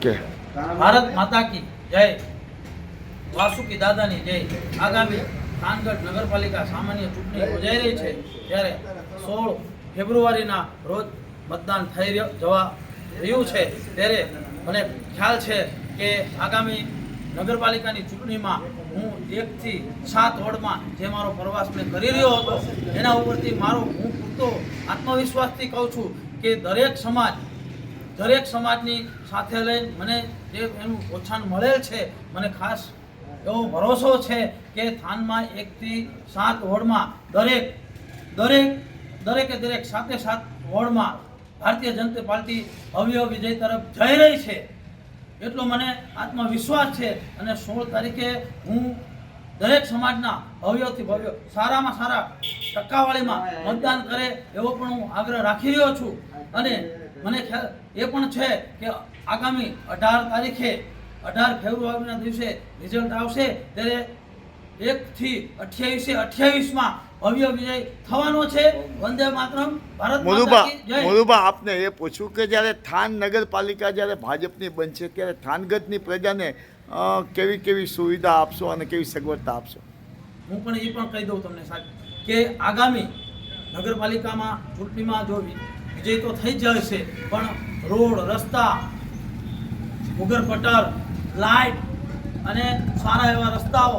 Okay, Bharat માતા કી જય, વાસુકી દાદાની જય. આગામી થાનગઢ નગરપાલિકા સામાન્ય ચૂંટણી યોજાઈ રહી છે ત્યારે 16 ફેબ્રુઆરીના રોજ મતદાન થઈ રહ્યું છે ત્યારે મને ખ્યાલ છે કે આગામી નગરપાલિકાની ચૂંટણીમાં હું 1 થી 7 વોર્ડમાં જે મારો પ્રવાસ મેં કરી રહ્યો હતો એના ઉપરથી હું પૂરતો આત્મવિશ્વાસથી કહું છું કે દરેક સમાજની સાથે લઈને મને જે એનું પ્રોત્સાહન મળેલ છે, મને ખાસ એવો ભરોસો છે કે થાનમાં 1 થી 7 વોર્ડમાં દરેકે 7 વોર્ડમાં ભારતીય જનતા પાર્ટી ભવ્ય વિજય તરફ જઈ રહી છે એટલો મને આત્મવિશ્વાસ છે. અને 16 તારીખે હું દરેક સમાજના ભવ્યથી ભવ્ય સારામાં સારા ટકાવાળીમાં મતદાન કરે એવો પણ હું આગ્રહ રાખી રહ્યો છું. અને મને ખ્યાલ એ પણ છે કે આગામી 18 ફેબ્રુઆરીના દિવસે રિઝલ્ટ આવશે ત્યારે 1 થી 28માં ભવ્ય વિજય થવાનો છે. વંદે માતરમ, ભારત માતા કી જય. મોદુભા, આપને એ પૂછ્યું કે જ્યારે થાન નગરપાલિકા જ્યારે ભાજપની બનશે ત્યારે થાનગઢની પ્રજાને કેવી સુવિધા આપશો અને કેવી સગવડતા આપશો? હું પણ એ પણ કહી દઉં તમને સાહેબ કે આગામી નગરપાલિકામાં ચૂંટણીમાં જો વિજય તો થઈ જ જશે પણ રોડ, રસ્તા, ભૂગર ગટર, લાઇટ અને સારા એવા રસ્તાઓ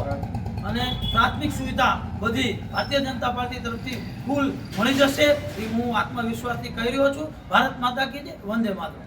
અને પ્રાથમિક સુવિધા બધી ભારતીય જનતા પાર્ટી તરફથી ફૂલ મળી જશે એ હું આત્મવિશ્વાસથી કહી રહ્યો છું. ભારત માતા કી જય, વંદે માતરમ.